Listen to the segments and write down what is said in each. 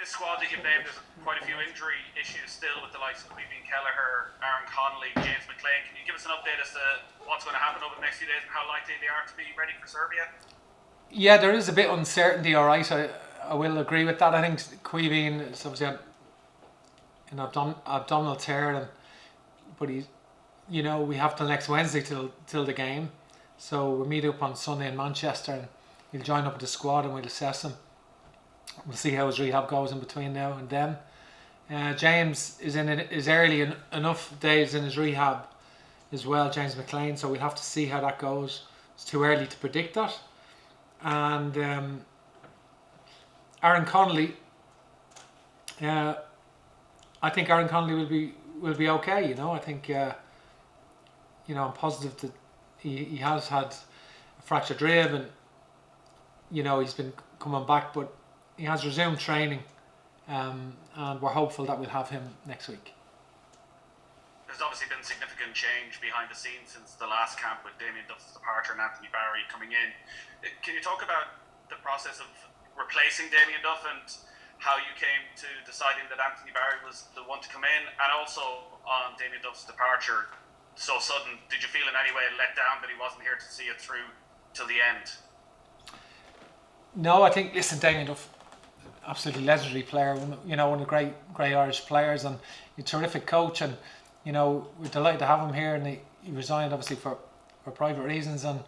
this squad that you've named, there's quite a few injury issues still with the likes of Queeveen Kelleher, Aaron Connolly, James McLean. Can you give us an update as to what's going to happen over the next few days and how likely they are to be ready for Serbia? Yeah, there is a bit of uncertainty, all right. I will agree with that. I think Queeveen is obviously an abdominal tear, but he's, we have till next Wednesday till the game. So we'll meet up on Sunday in Manchester and he'll join up with the squad and we'll assess him. We'll see how his rehab goes in between now and then. James is early enough days in his rehab as well, James McLean, so we'll have to see how that goes. It's too early to predict that. And Aaron Connolly, I think Aaron Connolly will be okay. I think I'm positive that he has had a fractured rib and he's been coming back, but he has resumed training, and we're hopeful that we'll have him next week. There's obviously been significant change behind the scenes since the last camp with Damien Duff's departure and Anthony Barry coming in. Can you talk about the process of replacing Damien Duff and how you came to deciding that Anthony Barry was the one to come in, and also on Damien Duff's departure so sudden, did you feel in any way let down that he wasn't here to see it through till the end? No, I think, Damien Duff, absolutely legendary player, one of the great Irish players, and a terrific coach, and we're delighted to have him here, and he resigned obviously for private reasons, and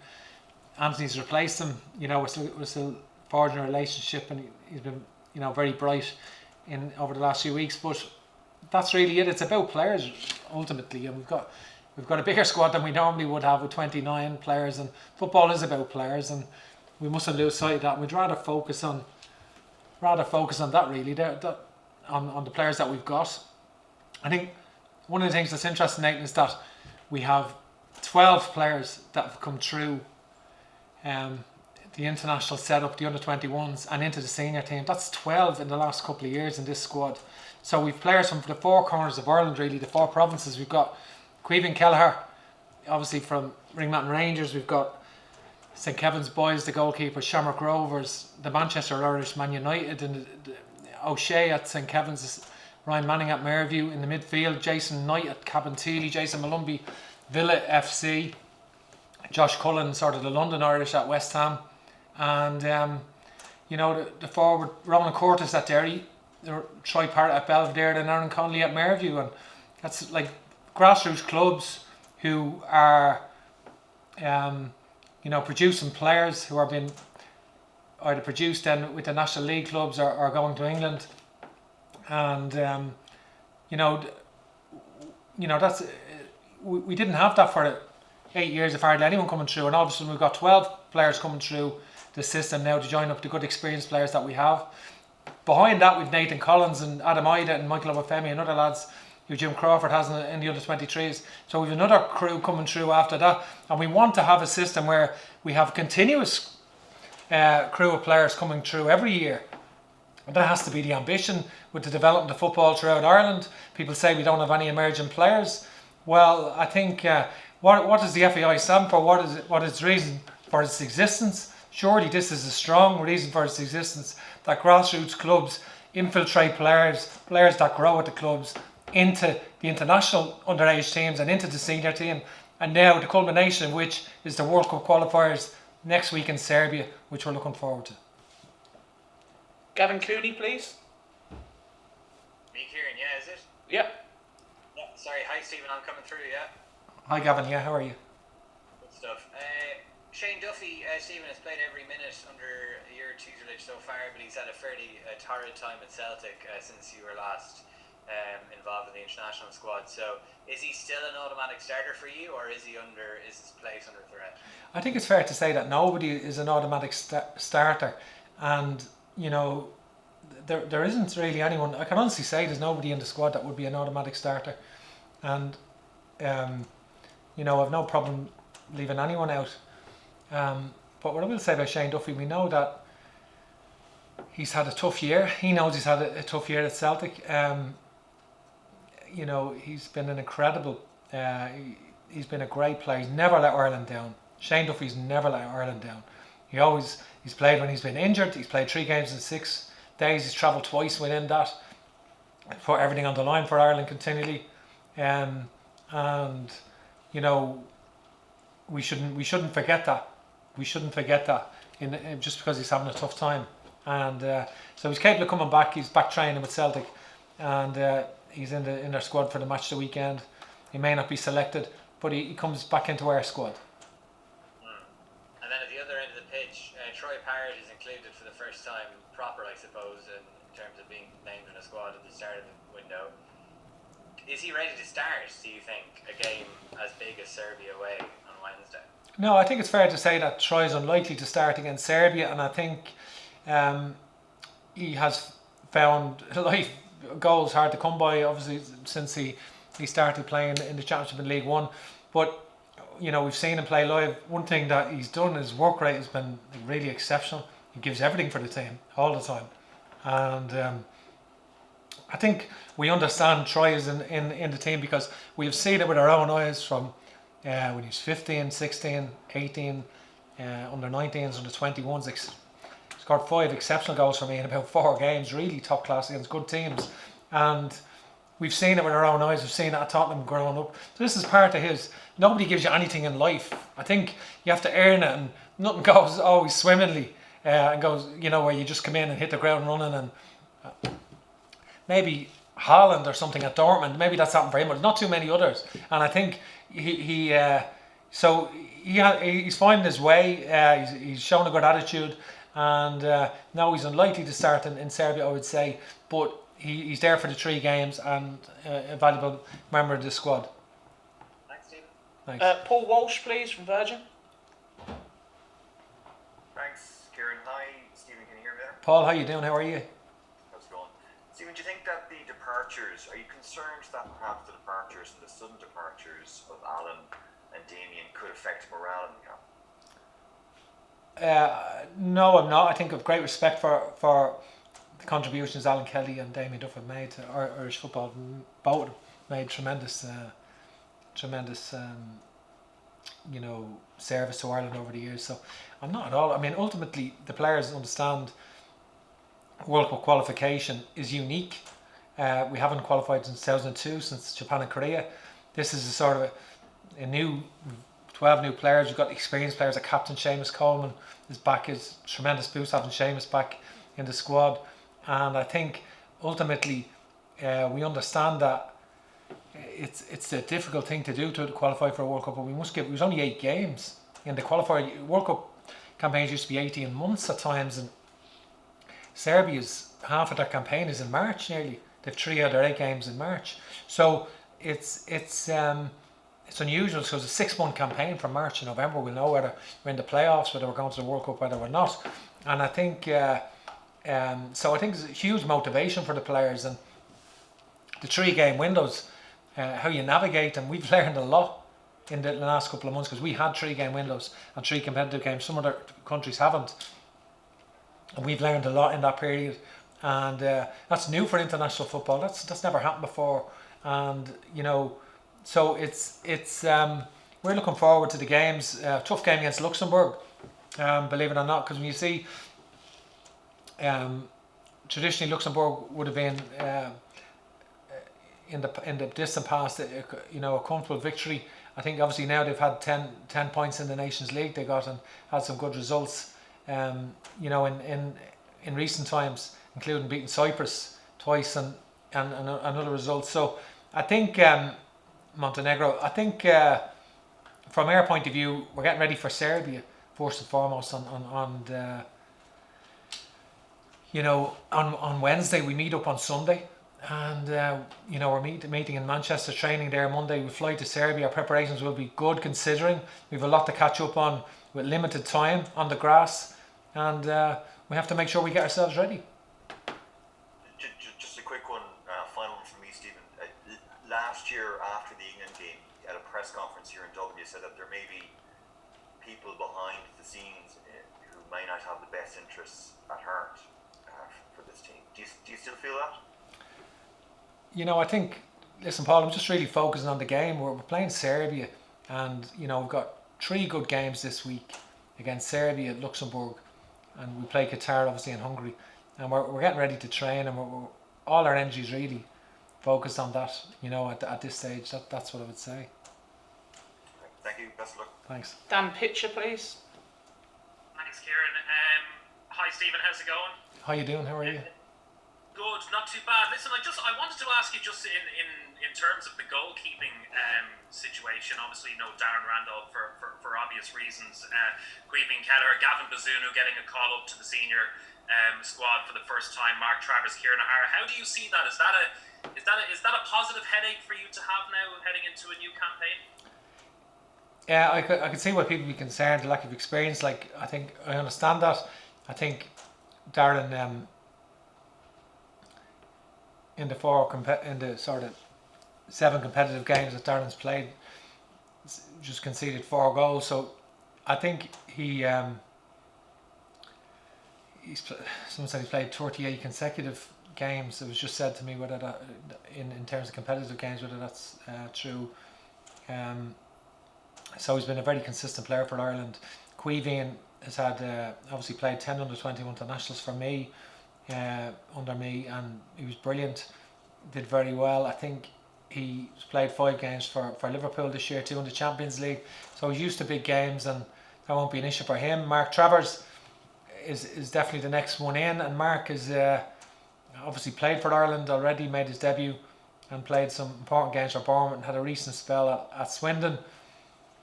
Anthony's replaced him. We're still forging a relationship, and he's been very bright over the last few weeks, but that's really it. It's about players ultimately, and we've got a bigger squad than we normally would have with 29 players, and football is about players, and we mustn't lose sight of that. We'd rather focus on that really, on the players that we've got. I think one of the things that's interesting, Nathan, is that we have 12 players that have come through the international setup, the under-21s, and into the senior team. That's 12 in the last couple of years in this squad. So we've players from the four corners of Ireland, really, the four provinces. We've got Queeveen Kelleher, obviously from Ringmountain Rangers. We've got St Kevin's Boys, the goalkeeper, Shamrock Rovers, the Manchester Irish, Man United, and O'Shea at St Kevin's, Ryan Manning at Merview in the midfield, Jason Knight at Cabinteely, Jason Malumbi, Villa FC, Josh Cullen, sort of the London Irish at West Ham, and the forward Ronan Curtis at Derry, Troy Parrott at Belvedere, and Aaron Connolly at Merview, and that's like grassroots clubs who are producing players who are being either produced then with the National League clubs or going to England, and that's we didn't have that for 8 years of hardly anyone coming through, and all of a sudden we've got 12 players coming through the system now to join up the good experienced players that we have. Behind that we've Nathan Collins and Adam Ida and Michael Obafemi and other lads who Jim Crawford has in the under-23s. So we've another crew coming through after that, and we want to have a system where we have continuous crew of players coming through every year. And that has to be the ambition with the development of football throughout Ireland. People say we don't have any emerging players. Well, I think what does the FAI stand for? What is the reason for its existence? Surely this is a strong reason for its existence, that grassroots clubs infiltrate players that grow at the clubs into the international underage teams and into the senior team, and now the culmination of which is the World Cup Qualifiers next week in Serbia, which we're looking forward to. Gavin Cooney, please. Me, Kieran, yeah, is it? Yeah. Yeah, sorry, hi Stephen, I'm coming through, yeah. Hi Gavin, yeah, how are you? Good stuff. Shane Duffy, Stephen, has played every minute under your tutelage so far, but he's had a fairly torrid time at Celtic since you were last involved in the international squad. So is he still an automatic starter for you, or is his place under threat? I think it's fair to say that nobody is an automatic starter, and there isn't really anyone. I can honestly say there's nobody in the squad that would be an automatic starter, and I've no problem leaving anyone out. But what I will say about Shane Duffy, we know that he's had a tough year. He knows he's had a tough year at Celtic. He's been an incredible. He's been a great player. He's never let Ireland down. Shane Duffy's never let Ireland down. He's played when he's been injured. He's played 3 games in 6 days. He's travelled twice within that. Put everything on the line for Ireland continually, and you know, we shouldn't forget that. We shouldn't forget that just because he's having a tough time. And so he's capable of coming back. He's back training with Celtic, and he's in their squad for the match the weekend. He may not be selected, but he comes back into our squad. And then at the other end of the pitch, Troy Parrott is included for the first time proper, I suppose, in terms of being named in a squad at the start of the window. Is he ready to start, do you think, a game as big as Serbia away on Wednesday? No, I think it's fair to say that Troy's unlikely to start against Serbia, and I think he has found life goals hard to come by, obviously, since he started playing in the Championship in League One. But you know, we've seen him play live. One thing that he's done, his work rate has been really exceptional. He gives everything for the team all the time, and I think we understand Troy is in the team because we've seen it with our own eyes from when he was 15, 16, 18, under 19s, under 21s. Scored 5 exceptional goals for me in about 4 games, really top class against good teams. And we've seen it with our own eyes. We've seen it at Tottenham growing up. So this is part of his. Nobody gives you anything in life. I think you have to earn it, and nothing goes always swimmingly. And goes, you know, where you just come in and hit the ground running, and maybe Haaland or something at Dortmund. Maybe that's happened for him, but not too many others. And I think he's finding his way. He's shown a good attitude, and now he's unlikely to start in Serbia, I would say. But he's there for the 3 games and a valuable member of the squad. Thanks, Stephen. Thanks. Paul Walsh, please, from Virgin. Thanks, Kieran. Hi, Stephen. Can you hear me there? Paul, how you doing? How are you? How's it going? Stephen, do you think that the departures, are you concerned that perhaps the departures and the sudden departures of Alan and Damien could affect morale in the camp? No, I'm not. I think of great respect for the contributions Alan Kelly and Damien Duffy have made to Irish football. Both made tremendous you know, service to Ireland over the years. So I'm not at all. I mean, ultimately, the players understand World Cup qualification is unique. We haven't qualified since 2002, since Japan and Korea. This is a sort of a new 12 new players. You've got experienced players like Captain Seamus Coleman is back. Is tremendous boost having Seamus back in the squad. And I think ultimately we understand that it's a difficult thing to do to qualify for a World Cup, but it was only 8 games in the qualifier. World Cup campaigns used to be 18 months at times, and Serbia's half of their campaign is in March nearly. They've 3 out of their 8 games in March, so it's unusual. So it's a 6-month campaign from March to November. We'll know whether we're in the playoffs, whether we're going to the World Cup, whether we're not. And I think so I think it's a huge motivation for the players, and the 3-game windows, how you navigate them. We've learned a lot in the last couple of months because we had 3-game windows and 3 competitive games. Some other countries haven't, and we've learned a lot in that period. And that's new for international football. That's never happened before. And you know, so it's we're looking forward to the games. Tough game against Luxembourg, believe it or not, because when you see, traditionally Luxembourg would have been in the distant past, you know, a comfortable victory. I think obviously now they've had 10 points in the Nations League. They got and had some good results. You know, in recent times, including beating Cyprus twice and other results. So I think Montenegro. I think from our point of view, we're getting ready for Serbia first and foremost. On Wednesday we meet up on Sunday. And you know, we're meeting in Manchester, training there Monday. We fly to Serbia. Our preparations will be good, considering we have a lot to catch up on with limited time on the grass, and we have to make sure we get ourselves ready. Just a quick one, final one from me, Stephen. Last year, after the England game, at a press conference here in Dublin, you said that there may be people behind the scenes who may not have the best interests at heart for this team. Do you still feel that? You know, I think, listen, Paul, I'm just really focusing on the game. We're playing Serbia, and you know, we've got 3 good games this week against Serbia, Luxembourg, and we play Qatar obviously in Hungary. and we're getting ready to train, and we're all our energy is really focused on that. At this stage, that's what I would say. Thank you. Best of luck. Thanks. Dan, picture, please. Thanks, Kieran. Hi, Stephen. How's it going? How you doing? How are you? Good, not too bad. Listen, I wanted to ask you just in terms of the goalkeeping situation. Obviously, Darren Randolph for obvious reasons. Queeving Keller, Gavin Bazunu getting a call up to the senior squad for the first time. Mark Travers, Kieran O'Hara. How do you see that? Is that a positive headache for you to have now heading into a new campaign? Yeah, I could see why people be concerned. The lack of experience. Like, I think I understand that. I think Darren in the sort of 7 competitive games that Darren's played, just conceded 4 goals. So I think someone said he played 38 consecutive games. It was just said to me whether that in terms of competitive games, whether that's true. So he's been a very consistent player for Ireland. Queeving has had obviously played 10 under-21 internationals for me, under me, and he was brilliant. Did very well. I think he's played 5 games for Liverpool this year, 2 in the Champions League. So he's used to big games, and that won't be an issue for him. Mark Travers is definitely the next one in, and Mark is obviously played for Ireland already, made his debut, and played some important games for Bournemouth, and had a recent spell at Swindon.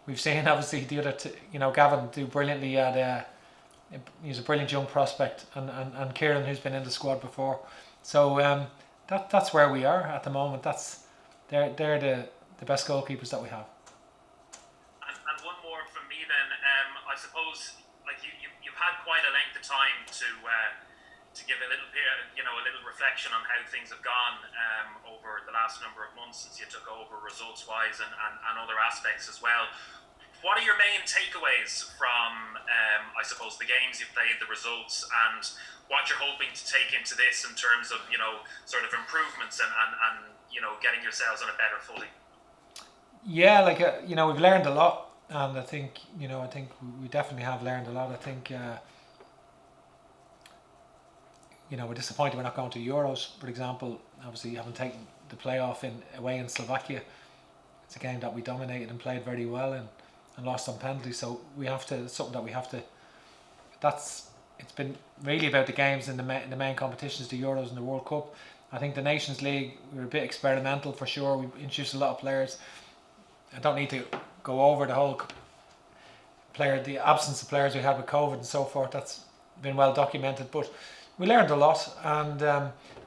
We've seen obviously the other Gavin do brilliantly at he's a brilliant young prospect, and Kieran, who's been in the squad before. So that's where we are at the moment. They're the best goalkeepers that we have. And one more from me then. I suppose like you've had quite a length of time to give a little bit, a little reflection on how things have gone over the last number of months since you took over, results wise and other aspects as well. What are your main takeaways from, I suppose, the games you've played, the results, and what you're hoping to take into this in terms of, sort of improvements and getting yourselves on a better footing? Yeah, we've learned a lot, and I think we definitely have learned a lot. I think we're disappointed we're not going to Euros, for example. Obviously, haven't taken the playoff away in Slovakia. It's a game that we dominated and played very well in, and lost on penalties. So it's something that we have to. It's been really about the games in the main competitions, the Euros and the World Cup. I think the Nations League, we were a bit experimental for sure. We introduced a lot of players. I don't need to go over the whole the absence of players we had with COVID and so forth. That's been well documented, but we learned a lot, and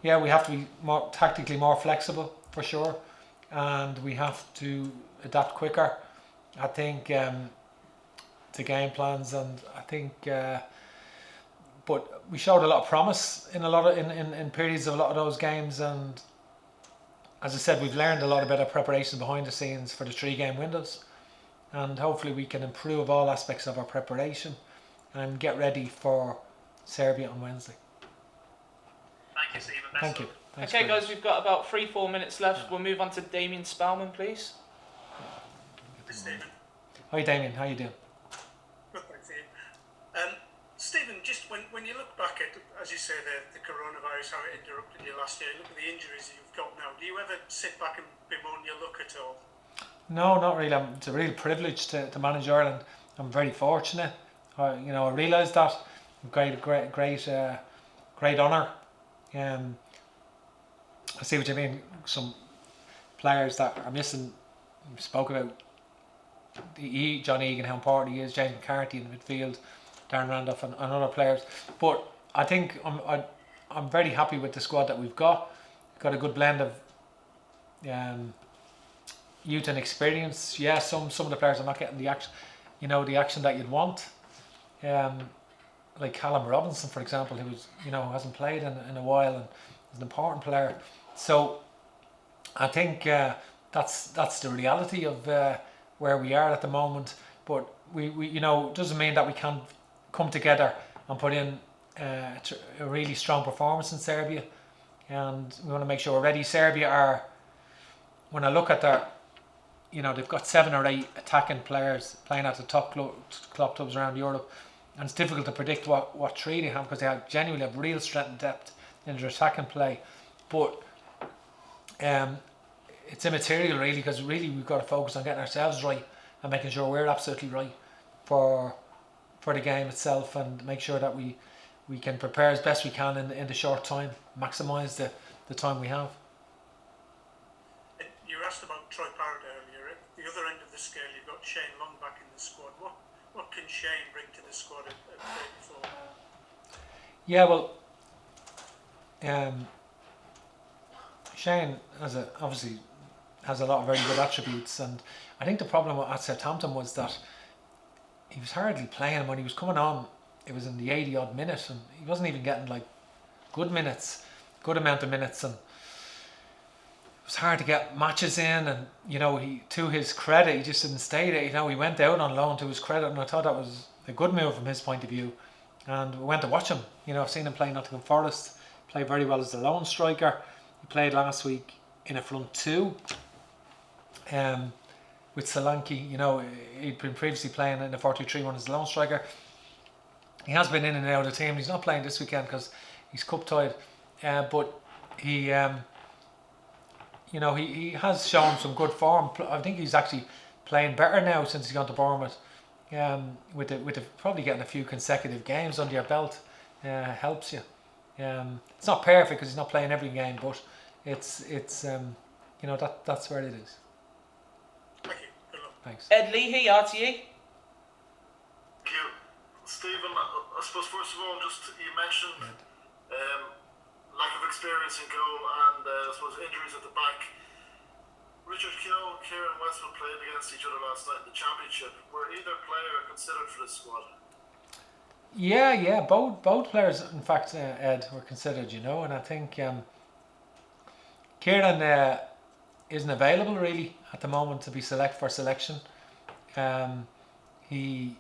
we have to be more tactically more flexible for sure, and we have to adapt quicker. I think to game plans, and I think, but we showed a lot of promise in in periods of a lot of those games, and as I said, we've learned a lot about our preparation behind the scenes for the 3-game windows, and hopefully we can improve all aspects of our preparation and get ready for Serbia on Wednesday. Thank you, Stephen. Best Thank you. luck. Thanks, Okay, Chris. guys, we've got about 3-4 minutes left. We'll move on to Damien Spellman, please. Stephen. Hi Damien, how you doing? Good, thanks, Ian. Stephen, just when you look back at, as you say, the coronavirus, how it interrupted you last year, look at the injuries you've got now, do you ever sit back and bemoan your luck at all? No, not really. It's a real privilege to manage Ireland. I'm very fortunate. I realise that. Great honour. I see what you mean. Some players that are missing. We spoke about John Egan, how important he is. James McCarthy in the midfield, Darren Randolph, and other players. But I think I'm very happy with the squad that we've got. We've got a good blend of youth and experience. Yeah, some of the players are not getting the action, the action that you'd want. Like Callum Robinson, for example, who was, hasn't played in a while and is an important player. So I think that's the reality of where we are at the moment. But we doesn't mean that we can't come together and put in a really strong performance in Serbia, and we want to make sure we're ready. Serbia are, when I look at their, they've got 7 or 8 attacking players playing at the top club clubs around Europe, and it's difficult to predict what three they have, because they genuinely have real strength and depth in their attacking play. But it's immaterial really, because really we've got to focus on getting ourselves right and making sure we're absolutely right for the game itself, and make sure that we can prepare as best we can in the short time, maximise the time we have. You were asked about Troy Parrott earlier. At the other end of the scale, you've got Shane Long back in the squad. What can Shane bring to the squad at 34? Yeah, well, Shane obviously has a lot of very good attributes, and I think the problem at Southampton was that he was hardly playing. When he was coming on, it was in the 80 odd minute, and he wasn't even getting like good amount of minutes, and it was hard to get matches in. And he, to his credit, he just didn't stay there. He went out on loan, to his credit, and I thought that was a good move from his point of view. And we went to watch him. I've seen him play Nottingham Forest, play very well as the lone striker. He played last week in a front two with Solanke. He'd been previously playing in the 4-2-3-1 as the lone striker. He has been in and out of the team. He's not playing this weekend because he's cup tied, but he he has shown some good form. I think he's actually playing better now since he's gone to Bournemouth. With the probably getting a few consecutive games under your belt helps you. It's not perfect because he's not playing every game, but it's that's where it is. Thank you. Good luck. Thanks. Ed Leahy, RTE. Thank you. Stephen, I suppose first of all, just you mentioned lack of experience in goal and I suppose injuries at the back. Richard Keogh and Kieran Westwood played against each other last night in the Championship. Were either player considered for this squad? Yeah, both players, in fact, Ed, were considered, and I think Kieran isn't available really at the moment to be for selection. He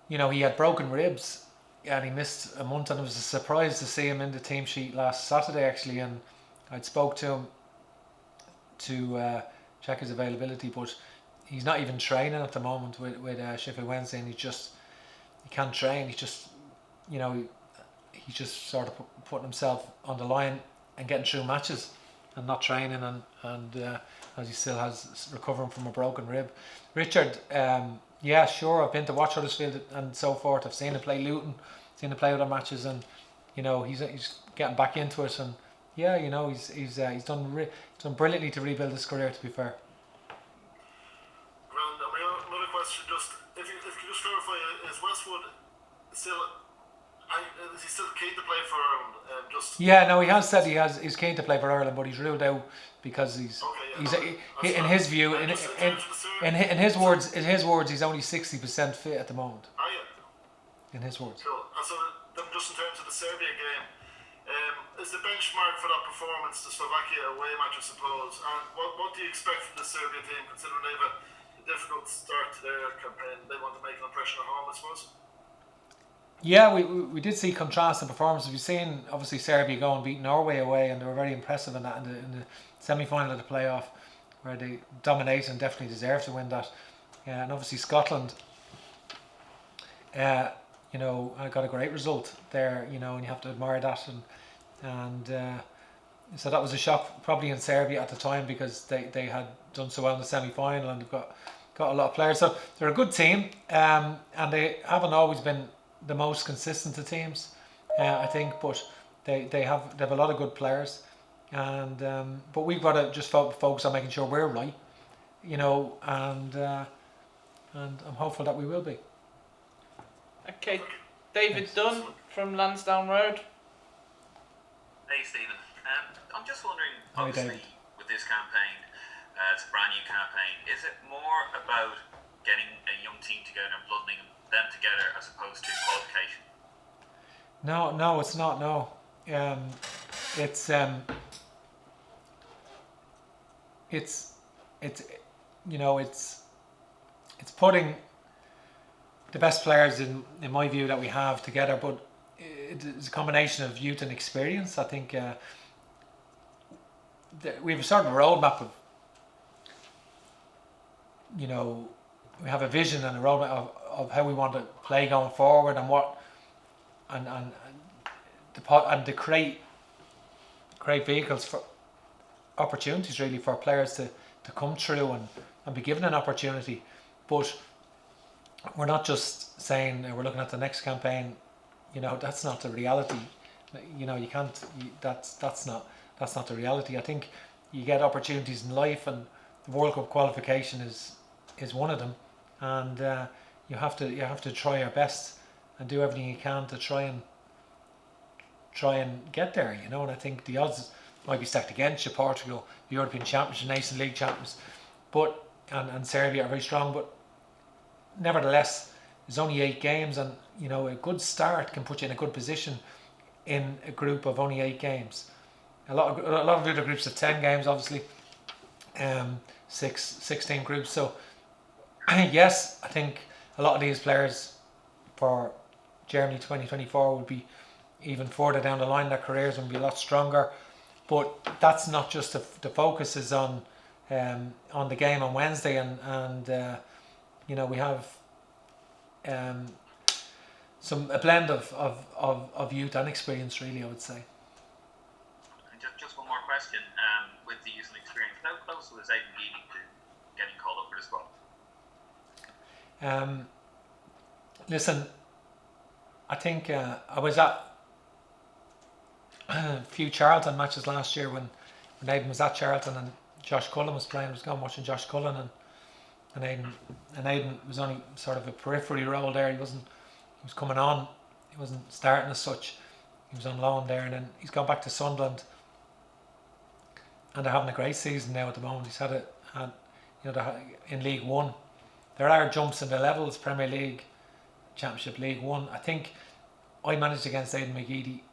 had broken ribs and he missed a month, and it was a surprise to see him in the team sheet last Saturday actually, and I'd spoke to him to check his availability, but he's not even training at the moment with Sheffield Wednesday, and he can't train. He's just he's just sort of putting himself on the line and getting through matches and not training, and as he still has recovering from a broken rib. Richard, yeah, sure, I've been to watch Huddersfield and so forth. I've seen him play Luton, seen him play other matches, and he's getting back into it, and yeah, he's done brilliantly to rebuild his career, to be fair. Grand. Another question, just if you could just clarify, is Westwood still? Is he still keen to play for Ireland? Yeah, no, he has said he's keen to play for Ireland, but he's ruled out because he's in his view, in his words, he's only 60% fit at the moment. Oh yeah. In his words. Cool. And so then, just in terms of the Serbia game, is the benchmark for that performance the Slovakia away match, I suppose? And what do you expect from the Serbia team, considering they've a difficult start to their campaign? They want to make an impression at home, I suppose. Yeah, we did see contrasting performances. We've seen obviously Serbia go and beat Norway away, and they were very impressive in that in the semi-final of the playoff, where they dominated and definitely deserved to win that. And obviously Scotland, got a great result there, and you have to admire that. And so that was a shock probably in Serbia at the time, because they had done so well in the semi-final, and they've got a lot of players. So they're a good team, and they haven't always been the most consistent to teams, I think, but they have a lot of good players, and but we've got to just focus on making sure we're right, and I'm hopeful that we will be. Okay, David Dunn from Lansdowne Road. Hey Stephen, I'm just wondering, Hi, obviously David. with this campaign, it's a brand new campaign, is it more about getting a young team together and blooding them together as opposed to qualification? No, it's not. No, it's putting the best players in my view that we have together, but it's a combination of youth and experience. I think we have a sort of roadmap of, we have a vision and a roadmap of how we want to play going forward and what and to create vehicles for opportunities really for players to come through and be given an opportunity. But we're not just saying we're looking at the next campaign. You know, that's not the reality. You know, you can't. That's not the reality. I think you get opportunities in life, and the World Cup qualification is one of them. And you have to try your best and do everything you can to try and get there. You know, and I think the odds might be stacked against you. Portugal, the European champions, the Nation League champions, but and Serbia are very strong. But nevertheless, there's only 8 games, and you know, a good start can put you in a good position in a group of only 8 games. A lot of the other groups have 10 games, obviously. 16 groups. So yes, I think a lot of these players for Germany 2024 would be even further down the line. Their careers would be a lot stronger. But that's not just the focus is on the game on Wednesday, and you know, we have a blend of youth and experience, really, I would say. And just one more question. With the youth and experience, how close was Aidan Geedy to getting called up for the squad? Listen, I think I was at a few Charlton matches last year when Aidan was at Charlton and Josh Cullen was playing. I was going watching Josh Cullen and Aidan was only sort of a periphery role there. He was coming on. He wasn't starting as such. He was on loan there, and then he's gone back to Sunderland, and they're having a great season now at the moment. He's had in League One. There are jumps in the levels: Premier League, Championship, League One. I think I managed against Aidan McGeady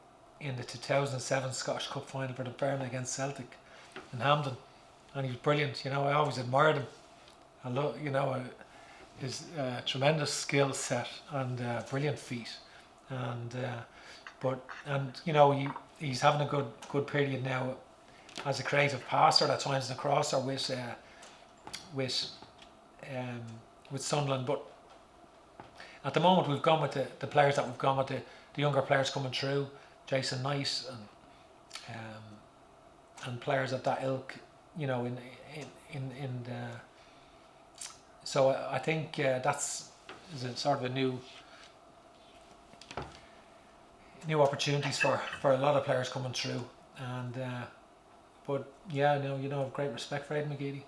in the 2007 Scottish Cup final for the Fairman against Celtic in Hampden, and he was brilliant. You know, I always admired him. I love, you know, his tremendous skill set and brilliant feet, and you know, he's having a good period now as a creative passer at times in the crosser with Sunderland. But at the moment we've gone with the players that we've gone with, the younger players coming through, Jason Knight and players of that ilk, you know, in the. So I think that's is a sort of a new opportunities for a lot of players coming through, and but yeah, no, you know, I have great respect for Aidan McGeady.